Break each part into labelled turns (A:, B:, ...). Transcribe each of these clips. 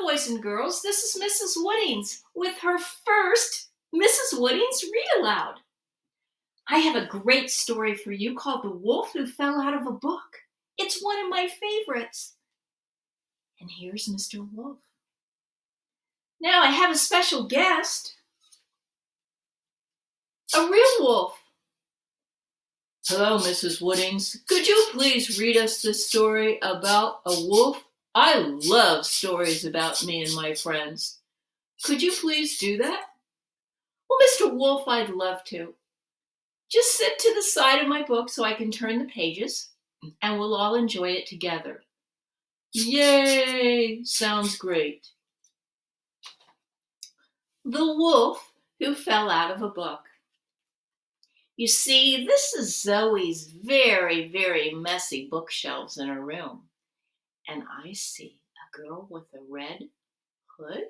A: boys and girls. This is Mrs. Woodings with her first Mrs. Woodings Read-Aloud. I have a great story for you called The Wolf Who Fell Out of a Book. It's one of my favorites. And here's Mr. Wolf. Now I have a special guest, a real wolf. Hello, Mrs. Woodings. Could you please read us this story about a wolf? I love stories about me and my friends. Could you please do that? Well, Mr. Wolf, I'd love to. Just sit to the side of my book so I can turn the pages, and we'll all enjoy it together. Yay! Sounds great. The Wolf Who Fell Out of a Book. You see, this is Zoe's very, very messy bookshelves in her room. And I see a girl with a red hood,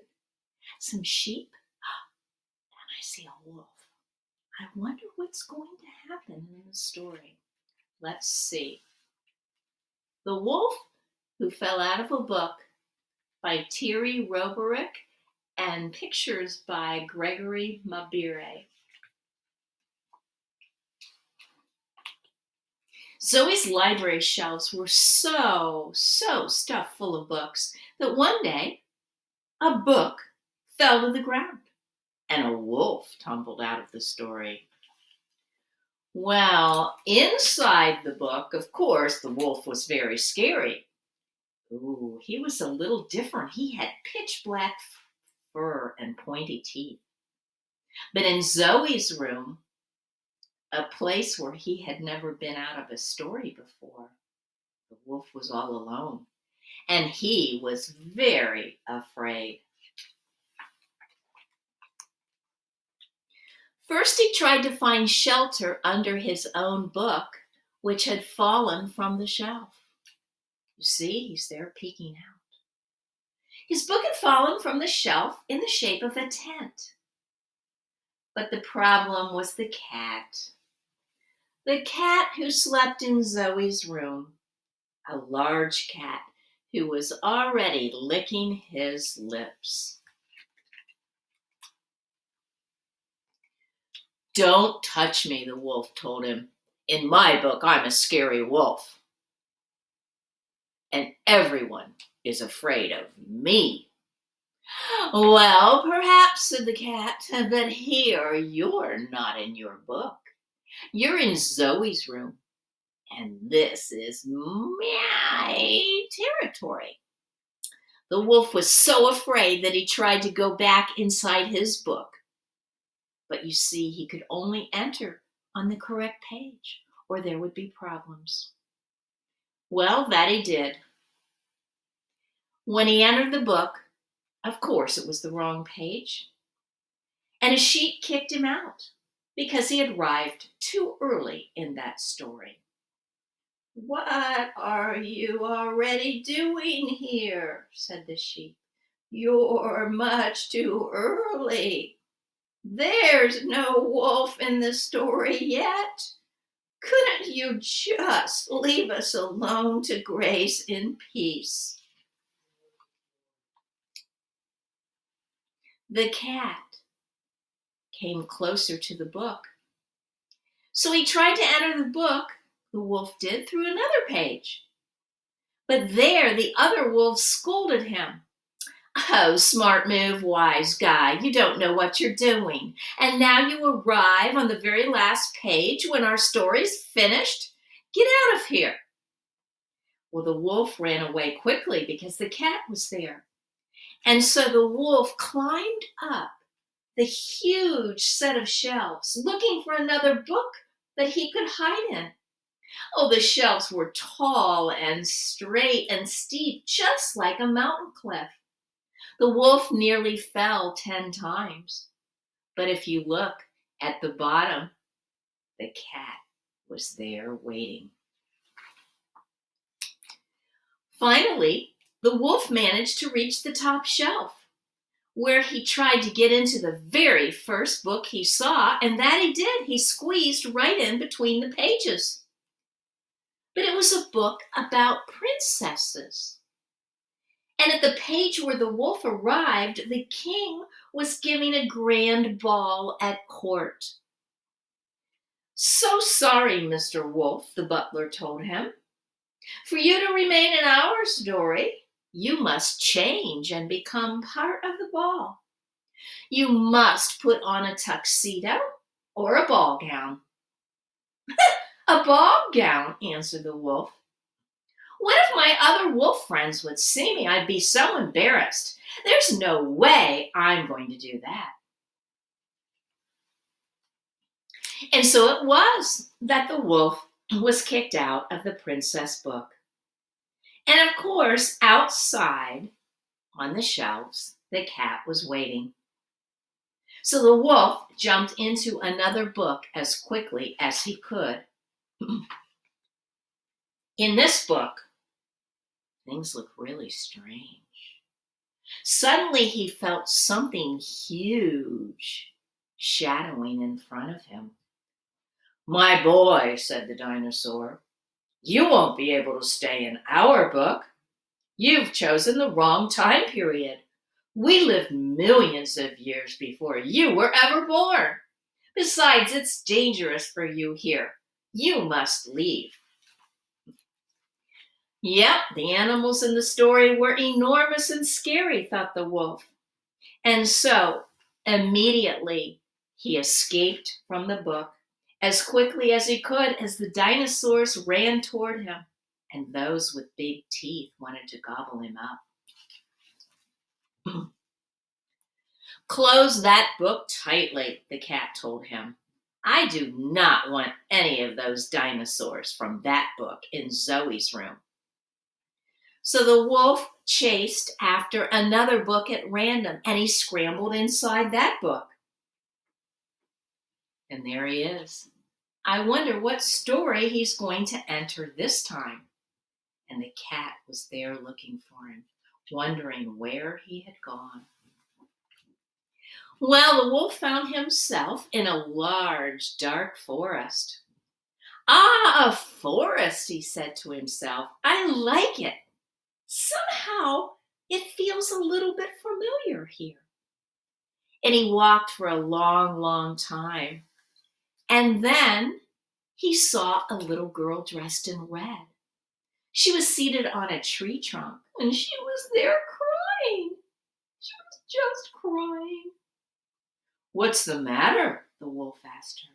A: some sheep, and I see a wolf. I wonder what's going to happen in the story. Let's see. The Wolf Who Fell Out of a Book by Thierry Roberick and pictures by Gregory Mabire. Zoe's library shelves were so stuffed full of books that one day a book fell to the ground and a wolf tumbled out of the story. Well, inside the book, of course, the wolf was very scary. Ooh, he was a little different. He had pitch black fur and pointy teeth. But in Zoe's room, a place where he had never been out of a story before, the wolf was all alone, and he was very afraid. First, he tried to find shelter under his own book, which had fallen from the shelf. You see, he's there peeking out. His book had fallen from the shelf in the shape of a tent. But the problem was the cat. The cat who slept in Zoe's room, a large cat who was already licking his lips. Don't touch me, the wolf told him. In my book, I'm a scary wolf. And everyone is afraid of me. Well, perhaps, said the cat, but here you're not in your book. You're in Zoe's room, and this is my territory. The wolf was so afraid that he tried to go back inside his book. But you see, he could only enter on the correct page, or there would be problems. Well, that he did. When he entered the book, of course it was the wrong page, and a sheep kicked him out because he had arrived too early in that story. What are you already doing here? Said the sheep. You're much too early. There's no wolf in the story yet. Couldn't you just leave us alone to graze in peace? The cat came closer to the book. So he tried to enter the book, the wolf did, through another page. But there the other wolves scolded him. Oh, smart move, wise guy. You don't know what you're doing. And now you arrive on the very last page when our story's finished? Get out of here. Well, the wolf ran away quickly because the cat was there. And so the wolf climbed up the huge set of shelves, looking for another book that he could hide in. Oh, the shelves were tall and straight and steep, just like a mountain cliff. The wolf nearly fell 10 times. But if you look at the bottom, the cat was there waiting. Finally, the wolf managed to reach the top shelf, where he tried to get into the very first book he saw, and that he did. He squeezed right in between the pages. But it was a book about princesses. And at the page where the wolf arrived, the king was giving a grand ball at court. "So sorry, Mr. Wolf," the butler told him. "For you to remain in our story, you must change and become part of the ball. You must put on a tuxedo or a ball gown." "A ball gown," answered the wolf. "What if my other wolf friends would see me? I'd be so embarrassed. There's no way I'm going to do that." And so it was that the wolf was kicked out of the princess book. And of course, outside on the shelves, the cat was waiting. So the wolf jumped into another book as quickly as he could. In this book, things look really strange. Suddenly he felt something huge shadowing in front of him. "My boy," said the dinosaur, "you won't be able to stay in our book. You've chosen the wrong time period. We lived millions of years before you were ever born. Besides, it's dangerous for you here. You must leave." Yep, the animals in the story were enormous and scary, thought the wolf. And so, immediately, he escaped from the book as quickly as he could as the dinosaurs ran toward him, and those with big teeth wanted to gobble him up. "Close that book tightly," the cat told him. "I do not want any of those dinosaurs from that book in Zoe's room." So the wolf chased after another book at random, and he scrambled inside that book. And there he is. I wonder what story he's going to enter this time. And the cat was there looking for him, wondering where he had gone. Well, the wolf found himself in a large, dark forest. "Ah, a forest," he said to himself. "I like it. Somehow it feels a little bit familiar here." And he walked for a long, long time. And then he saw a little girl dressed in red. She was seated on a tree trunk, and she was there crying. She was just crying. "What's the matter?" the wolf asked her.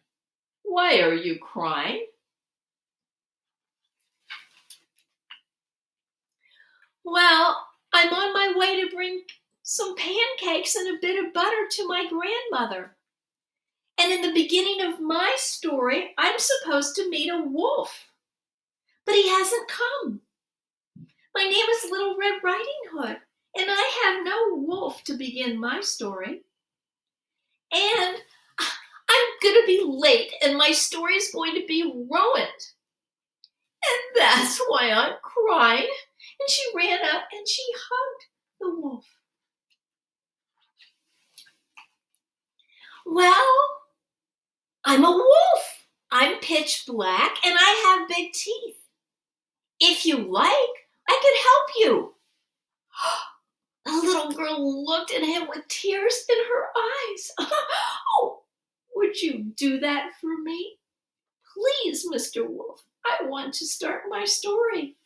A: "Why are you crying?" "Well, I'm on my way to bring some pancakes and a bit of butter to my grandmother. And in the beginning of my story, I'm supposed to meet a wolf. But he hasn't come. My name is Little Red Riding Hood, and I have no wolf to begin my story. And I'm going to be late, and my story is going to be ruined. And that's why I'm crying." And she ran up and she hugged the wolf. "Well, I'm a wolf. I'm pitch black and I have big teeth. If you like, I could help you." The little girl looked at him with tears in her eyes. "Oh, would you do that for me? Please, Mr. Wolf, I want to start my story."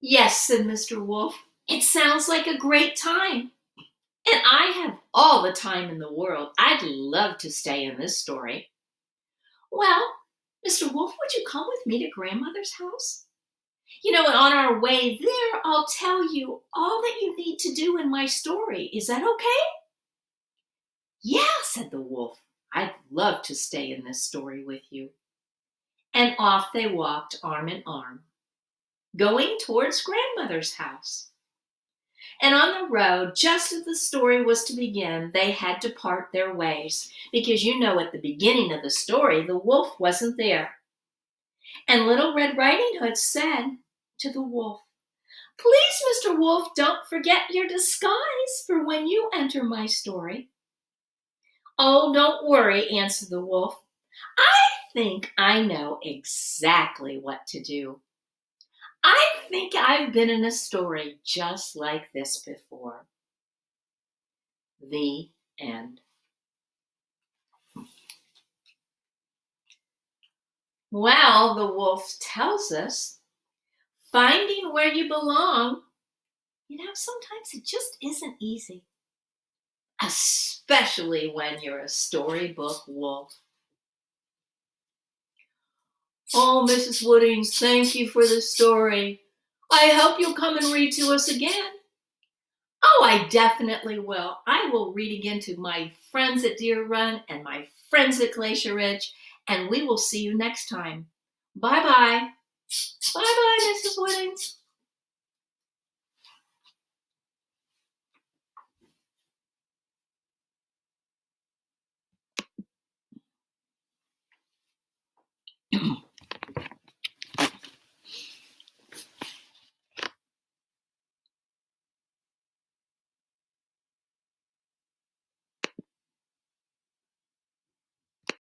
A: "Yes," said Mr. Wolf, "it sounds like a great time. And I have all the time in the world. I'd love to stay in this story." "Well, Mr. Wolf, would you come with me to grandmother's house? And on our way there, I'll tell you all that you need to do in my story. Is that okay?" "Yeah," said the wolf. "I'd love to stay in this story with you." And off they walked arm in arm, going towards grandmother's house. And on the road, just as the story was to begin, they had to part their ways. Because at the beginning of the story, the wolf wasn't there. And Little Red Riding Hood said to the wolf, "Please, Mr. Wolf, don't forget your disguise for when you enter my story." "Oh, don't worry," answered the wolf. "I think I know exactly what to do. I think I've been in a story just like this before. The end. Well, the wolf tells us finding where you belong, sometimes it just isn't easy, especially when you're a storybook wolf. Oh, Mrs. Woodings, thank you for the story. I hope you'll come and read to us again. Oh, I definitely will. I will read again to my friends at Deer Run and my friends at Glacier Ridge, and we will see you next time. Bye-bye. Bye-bye, Mrs. Woodings.